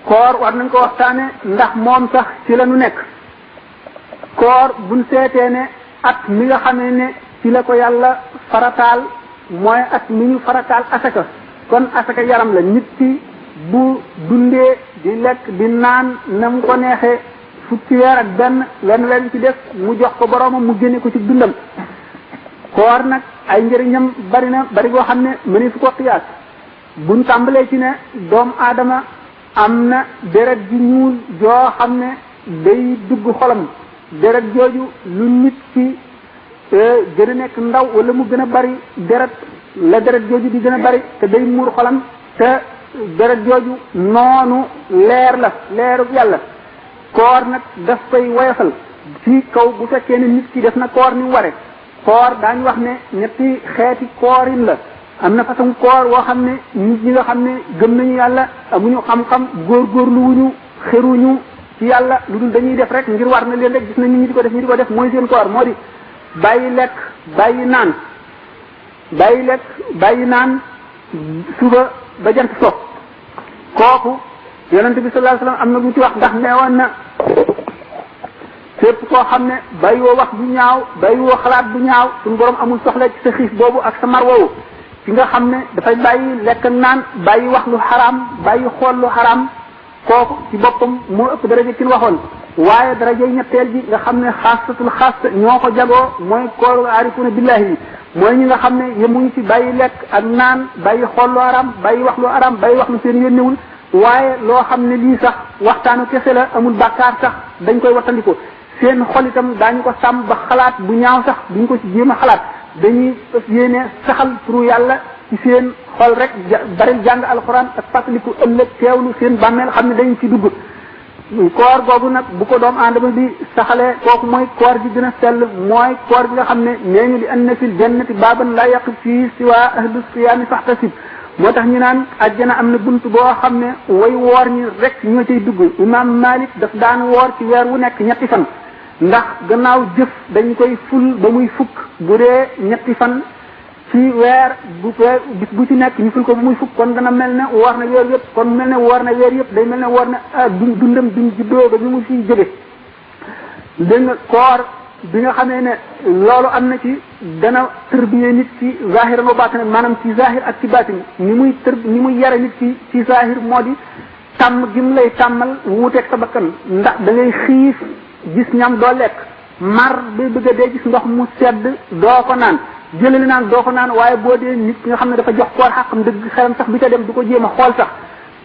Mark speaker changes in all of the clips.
Speaker 1: koor war nañ ko waxtaane ndax moom sax ci la nu nekk. koor buñ seetee ne at mi nga xamee ne ci la ko yàlla farataal mooy at mi ñu farataal asaka kon asaka yaram la nit ki bu dundee di lekk di naan na mu ko neexee fukki weer ak benn wenn weer ci def mu jox ko boroomam mu génne ko ci dundam. koor nag ay njëriñam bari na bari goo xam ne mëni fu ko xiyaas buñ tàmbalee ci ne doomu aadama am na deret ji ñuul joo xam ne day dugg xolam deret jooju lu nit ki gën a nekk ndaw wala mu gën a bari deret la deret jooju di gën a bari te day muur xolam te deret jooju noonu leer la leeru yàlla. koor nag daf koy woyofal ci kaw bu fekkee ne nit ki def na koor ni mu ware. koor daañu wax ne ñetti xeeti koorin la am na façon koor woo xam ne nit ñi nga xam ne gëm nañu yàlla amuñu xam-xam góorgóorlu wuñu xeruñu ci yàlla lu dul dañuy def rek ngir war na leen rek gis nañ ñi di ko def ñi di ko def mooy seen koor moo di bàyyi lekk bàyyi naan bàyyi lekk bàyyi naan suba ba jant so kooku yonente bi sallallahu alayhi wasallam am na lu ci wax ndax neewoon na képp koo xam ne bàyyi woo wax bu ñaaw bàyyi woo xalaat bu ñaaw suñu borom amul soxla ci sa xiif boobu ak sa mar woowu ci nga xam ne dafay bàyyi lekk naan bàyyi wax lu xaraam bàyyi xool lu xaraam kooku ci boppam moo ëpp daraja ki ñu waxoon waaye daraja ñetteel ji nga xam ne xaasatul xaas ñoo ko jagoo mooy kooru aarifuna billahi yi mooy ñi nga xam ne yemuñu ci bàyyi lekk ak naan bàyyi xool lu xaraam bàyyi wax lu xaraam bàyyi wax lu seen yónnewul waaye loo xam ne lii sax waxtaanu kese la amul bàkkaar sax dañ koy wattandiko seen xol itam daañu ko sàmm ba xalaat bu ñaaw sax duñ ko ci jéem a xalaat dañuy yéene saxal turu yàlla ci seen xol rek bari jàng alxuraan ak fàttaliku ëllëg teewlu seen bàmmeel xam ne dañ ci dugg. koor googu nag bu ko doomu aadama bi saxalee kooku mooy koor gi gën a sell mooy koor gi nga xam ne nee ñu li anna fil jannati baaban laa yaqif fii siwa ahlu siyaami faxtasib moo tax ñu naan àjjana am na bunt boo xam ne way woor ñi rek ñoo cay dugg. imam Malik daf daan woor ci weer wu nekk ñetti fan ndax gannaaw jëf dañ koy ful ba muy fukk bu dee ñetti fan ci weer bis bu ci nekk ñu ful ko ba muy fukk kon dana mel ne woor na weer yëpp kon mel ne woor na weer yëpp day mel ne woor na dundam duñ juddoo ba ñu mu fiy jóge. dégg nga koor bi nga xamee ne loolu am na ci dana tërbiye nit ci zahir wa batin maanaam ci zahir ak ci batin ni muy yare nit ci zahir moo di tàmm gi mu lay tàmmal wuuteeg sa bakkan ndax da ngay xiif gis ñam doo lekk mar bi bëgg a dee gis ndox mu sedd doo ko naan jëlali naan doo ko naan waaye boo dee nit ki nga xam ne dafa jox koor xaqam dëgg xelam sax bi ca dem du ko jéem a xool sax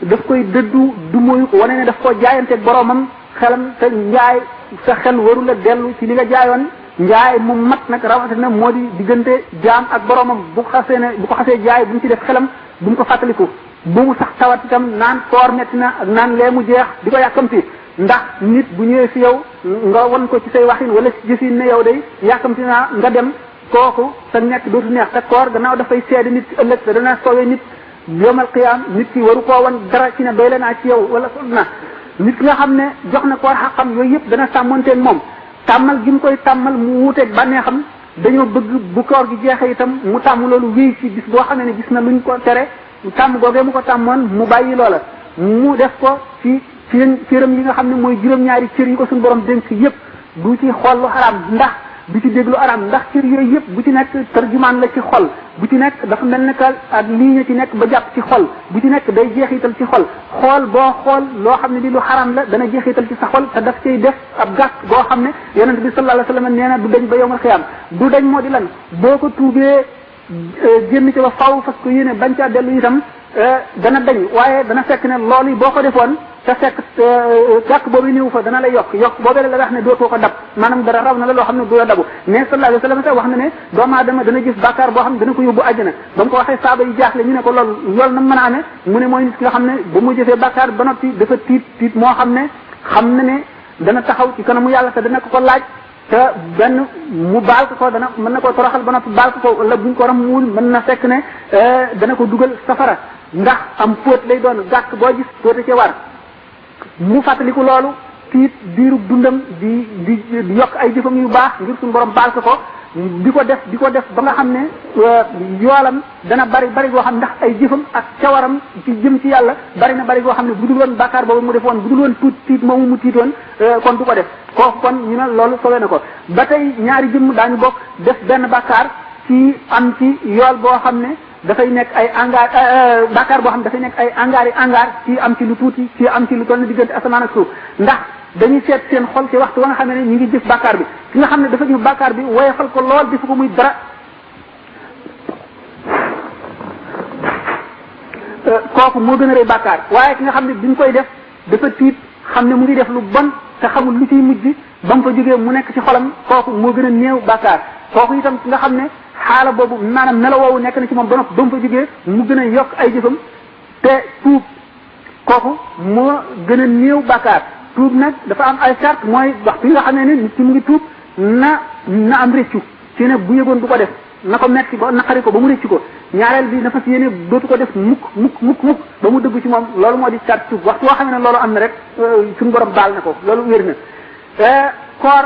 Speaker 1: daf koy dëddu du moyu ko wane ne daf koo jaayanteeg boromam xelam te njaay sa xel warul a dellu ci li nga jaayoon njaay mu mat nag rawatina moo di diggante jaam ak boromam bu ko xasee jaay bu mu ci def xelam bu mu ko fàttaliku bu mu sax tawat itam naan koor metti na ak naan lee mu jeex di ko yàkkamti ndax nit bu ñëwee fi yow nga won ko ci say waxin wala ci jëfin ne yow day yàkkamti naa nga dem kooku sa nekk dootu neex te koor gannaaw dafay seede nit ci ëllëg te dana soowee nit yomal qiyaam nit ki waru koo wan dara ci ne doy la naa ci yow wala na nit ki nga xam ne jox na koor xaqam yooyu yëpp dana sàmmonteeg moom tàmmal gi mu koy tàmmal mu wuuteeg bànneexam dañoo bëgg bu koor gi jeexee itam mu tàmm loolu wéy ci bis boo xamee ne gis na luñ ko tere tàmm googee mu ko tàmmoon mu bàyyi loola mu def ko ci cëram yi nga xam ne mooy juróom-ñaari cër yi ko suñu borom dénk yëpp du ci xool lu xaraam ndax du ci déglu araam ndax cër yooyu yëpp bu ci nekk tarjumaan la ci xol bu ci nekk dafa mel ne que ak lii ñu ci nekk ba jàpp ci xol bu ci nekk day jeexital ci xol xool boo xool loo xam ne li lu xaraam la dana jeexital ci sa xol te daf cay def ab gàkk boo xam ne yonent bi sallallahu alayhi wasallam nee na du dañ ba yowmal xiyaam du dañ moo di lan boo ko tuubee génn ci ba faw fas ko yéene bañ caa dellu itam dana dañ waaye dana fekk ne loolu yi boo ko defoon te fekk gàkk boobu néew fa dana la yokk boobee la wax ne dootoo ko dab maanaam dara raw na la loo xam ne du la dabu mais sallallahu alayhi wasallam sax wax na ne doomu aadama dana gis bàkkaar boo xam ne dana ko yóbbu àjjana ba mu ko waxee saaba yi jaaxle ñu ne ko loolu na mën a amee mu ne mooy nit ki nga xam ne ba mu jëfee bàkkaar ba noppi dafa tiit moo xam ne dana taxaw ci kanamu yàlla te dana ko laaj te benn mu baal ko dana mën na koo toroxal ba noppi baal ko wala buñ ko ramuwul mën na fekk ne dana ko dugal safara ndax am fóot lay doon gàkk boo gis fóote ci war mu fàttaliku loolu tiit diirub dundam di yokk ay jëfam yu baax ngir suñu borom baal ko di ko def ba nga xam ne yoolam dana bari goo xam ndax ay jëfam ak cawaram ci jëm ci yàlla bari goo xam ne bu dul woon bàkkaar boobu mu defoon bu dul woon tiit moomu mu tiitoon kon du ko def kooku kon ñu ne loolu sowe na ko ba tey ñaari jëmm daañu bokk def benn bàkkaar ci am ci yool boo xam ne dafay nekk ay angaar bàkkaar boo xam ne dafay nekk ay angaar ci am ci lu tuuti ci am ci lu toll na diggante asamaan ak suuf ndax dañuy seet seen xol ci waxtu wa nga xam ne ñu ngi jëf bàkkaar bi ki nga xam ne dafa jëf bàkkaar bi woyofal ko lool defu ko muy dara kooku moo gën a rëy bàkkaar waaye ki nga xam ne bi ñu koy def dafa tiit xam ne mu ngi def lu bon te xamul lu ciy mujj ba mu fa jógee mu nekk ci xolam kooku moo gën a néew bàkkaar kooku itam ki nga xam ne xaala boobu maanaam melo woowu nekk na ci moom ba noppi ba mu fa jógee mu gën a yokk ay jëfam te tuub kooku moo gën a néew bàkkaar tuub nag dafa am ay charte mooy waxtu yi nga xam ne ni nit ki mu ngi tuub na am réccu ci ne bu yëgoon du ko def na ko metti ba naqari ko ba mu réccu ko ñaareel bi dafa ci yéene dootu ko def mukk ba mu dëgg ci moom loolu moo di charte tuub waxtu woo xam ne loolu am na rek suñu borom baal na ko loolu wér na koor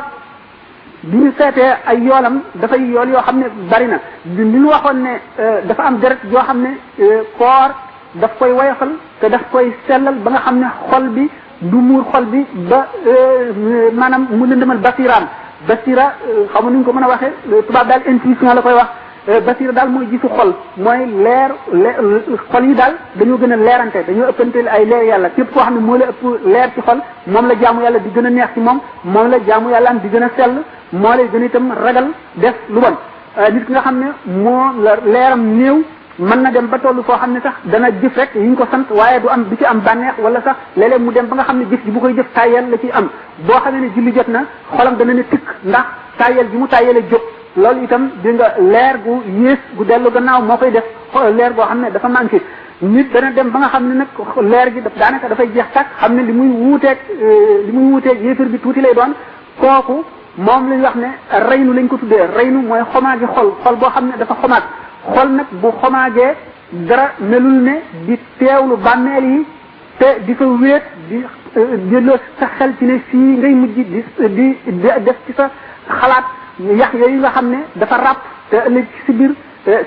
Speaker 1: bi ñu seetee ay yoolam dafay yool yoo xam ne bari na li ñu waxoon ne dafa am deret yoo xam ne koor daf koy woyofal te daf koy sellal ba nga xam ne xol bi du muur xol bi ba maanaam mu lëndëmal basiraam basira xamu nuñ ko mën a waxee tubaab daal intuition la koy wax basira daal mooy gisu xol mooy leer xol yi daal dañoo gën a leerante dañoo ëppante ay leer yàlla képp koo xam ne moo la ëpp leer ci xol moom la jaamu yàlla di gën a neex ci moom la jaamu yàlla am di gën a sell moo lay gën a itam ragal def lu bon nit ki nga xam ne moo la leeram néew mën na dem ba tollu foo xam ne sax dana jëf rek yi ñu ko sant waaye du ci am bànneex wala sax léeg-léeg mu dem ba nga xam ne jëf ji bu koy jëf tàyyel la ciy am boo xamee ne julli jot na xolam dana ne tikk ndax tàyyel ji mu tàyyele jóg loolu itam di nga leer gu yées gu dellu gannaaw moo koy def leer goo xam ne dafa manqué nit dana dem ba nga xam ne nag leer gi daanaka dafay jeex tàkk xam ne li muy wuuteeg yéefar bi tuuti lay doon kooku moom lañ wax ne reynu lañ ko tuddee reynu mooy xomaagi xol boo xam ne dafa xomaag xol nag bu xomaagee dara melul ne di teewlu bàmmeel yi te di fa wéet di delloo sa xel ci ne fii ngay mujj di def ci sa xalaat yax yooyu nga xam ne dafa ràpp te ëllëg ci biir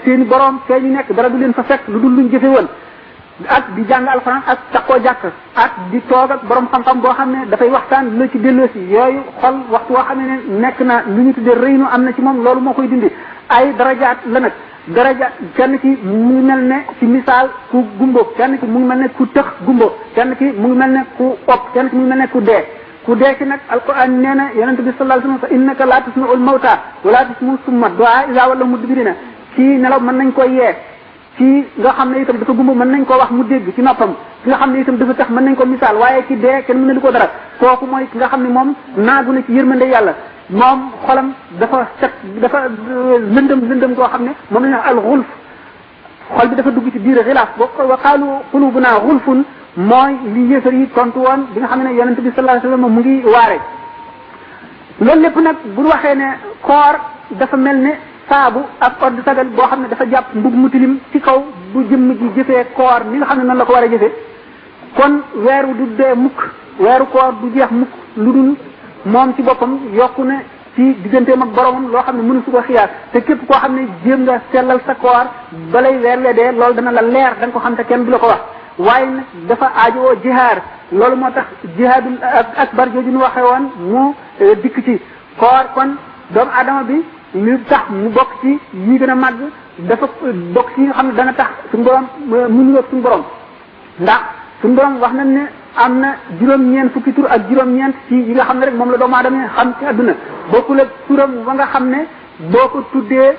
Speaker 1: seeni borom fee ñu nekk dara du leen fa fekk lu dul luñ jëfe woon ak di jàng alxuraan ak takkoo jàkk ak di toog ak borom xam-xam boo xam ne dafay waxtaan la ci delloosi yooyu xol waxtu woo xam ne nekk na lu ñu tuddee rëynu am na ci moom loolu moo koy dindi ay darajaat la nag daraja kenn ki mu ngi mel ne ci misaal ku gumbo kenn ki mu ngi mel ne ku tëx gumbo kenn ki mu ngi mel ne ku opp kenn ki mu ngi mel ne ku dee ki nag alquran nee na yonente bi sallallahu alayhi wasallam innaka la tusmi'ul mawta wala tusmi'u summa du'a iza walla mudbirina ci nelaw mën nañ ko yee ci nga xam ne itam dafa gumba mën nañ ko wax mu dégg ci noppam ki nga xam ne itam dafa tax mën nañ ko misaal waaye ki dee kenn mën na ko dara kooku mooy ki nga xam ne moom naagu na ci yërmande yàlla moom xolam dafa set dafa lëndëm koo xam ne moom la ñu wax al xulf xol bi dafa dugg ci biir xilaaf boo wa qaalu qulubuna xulfun mooy li yéefar yi tontu woon bi nga xam ne yonente bi sallallahu alayhi wasallam mu ngi waare loolu lépp nag bu waxee ne koor dafa mel ne saabu ak odd sagal boo xam ne dafa jàpp mbub mu tilim ci kaw bu jëmm ji jëfee koor ni nga xam ne noonu la ko war a jëfee kon weeru du dee mukk weeru koor du jeex mukk lu dul moom ci boppam yokku ne ci digganteem ak boromam loo xam ne mënu su ko xiyaar te képp koo xam ne jéem nga sellal sa koor balay weer lee dee loolu dana la leer da nga ko xam te kenn du la ko wax waaye nag dafa aajowoo jihaar loolu moo tax jihaadul akbar jooju ñu waxee woon mu dikk ci koor kon doomu adama bi li tax mu bokk ci yi gën a màgg dafa bokk ci nga xam ne dana tax suñu borom mu nuyoog suñu borom ndax suñu borom wax nañ ne am na juróom-ñeent fukki tur ak juróom-ñeent ci yi nga xam ne rek moom la doomu aadama xam ci àdduna bokkul ak turam ba nga xam ne boo ko tuddee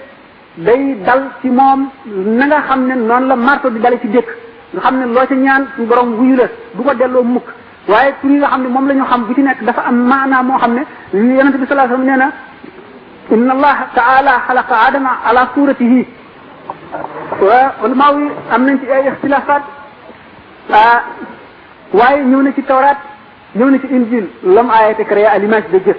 Speaker 1: day dal ci moom na nga xam ne noonu la marto di dale ci dëkk nga xam ne loo ca ñaan suñu borom wuyu la du ko delloo mukk waaye tur yi nga xam ne moom la ñu xam bu ci nekk dafa am maanaa moo xam ne yonente bi sallallahu alayhi wasallam nee na inna allaha taala xalaqa adama ala suratihi wa ulama yi am nañ ci ay ixtilafat waaye ñëw na ci tawraat ñëw na ci injil l'homme a été créé à l'image de Dieu